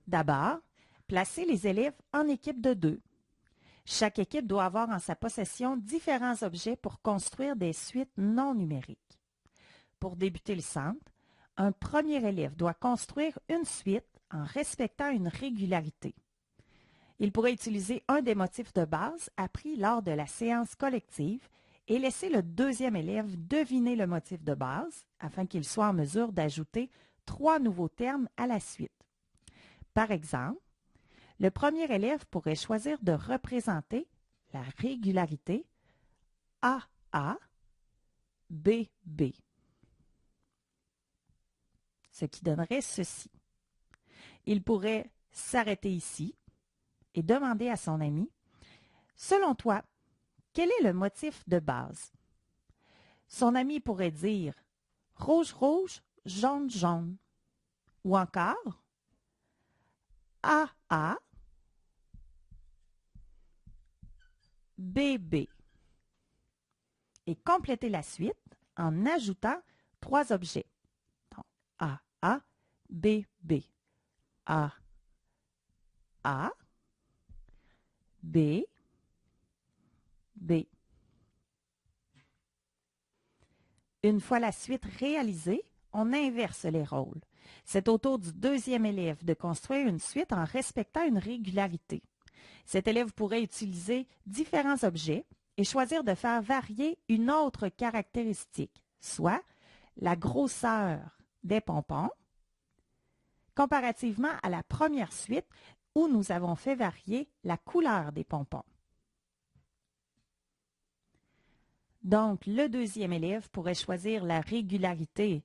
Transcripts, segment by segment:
D'abord, placez les élèves en équipe de 2. Chaque équipe doit avoir en sa possession différents objets pour construire des suites non numériques. Pour débuter le centre, un premier élève doit construire une suite en respectant une régularité. Il pourrait utiliser un des motifs de base appris lors de la séance collective et laisser le deuxième élève deviner le motif de base afin qu'il soit en mesure d'ajouter 3 nouveaux termes à la suite. Par exemple, le premier élève pourrait choisir de représenter la régularité AA, BB, ce qui donnerait ceci. Il pourrait s'arrêter ici et demander à son ami, « Selon toi, quel est le motif de base? » Son ami pourrait dire « Rouge, rouge, jaune, jaune » ou encore « AA, BB » et compléter la suite en ajoutant 3 objets. Donc, AA, BB, AA, B, B. Une fois la suite réalisée, on inverse les rôles. C'est au tour du deuxième élève de construire une suite en respectant une régularité. Cet élève pourrait utiliser différents objets et choisir de faire varier une autre caractéristique, soit la grosseur des pompons, comparativement à la première suite où nous avons fait varier la couleur des pompons. Donc, le deuxième élève pourrait choisir la régularité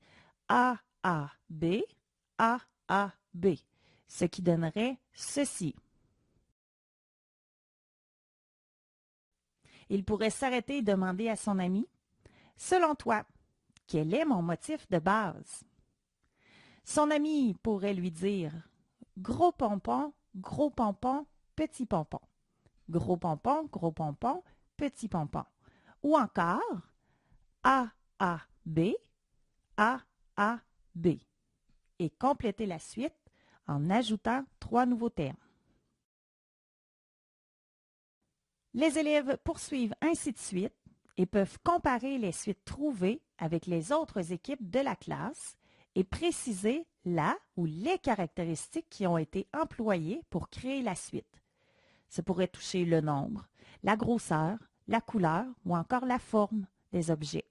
AAB, AAB, ce qui donnerait ceci. Il pourrait s'arrêter et demander à son ami, « Selon toi, quel est mon motif de base? » Son ami pourrait lui dire « Gros pompon, petit pompon. Gros pompon, petit pompon. » Ou encore AAB, AAB et compléter la suite en ajoutant 3 nouveaux termes. Les élèves poursuivent ainsi de suite et peuvent comparer les suites trouvées avec les autres équipes de la classe et préciser la ou les caractéristiques qui ont été employées pour créer la suite. Ça pourrait toucher le nombre, la grosseur, la couleur ou encore la forme des objets.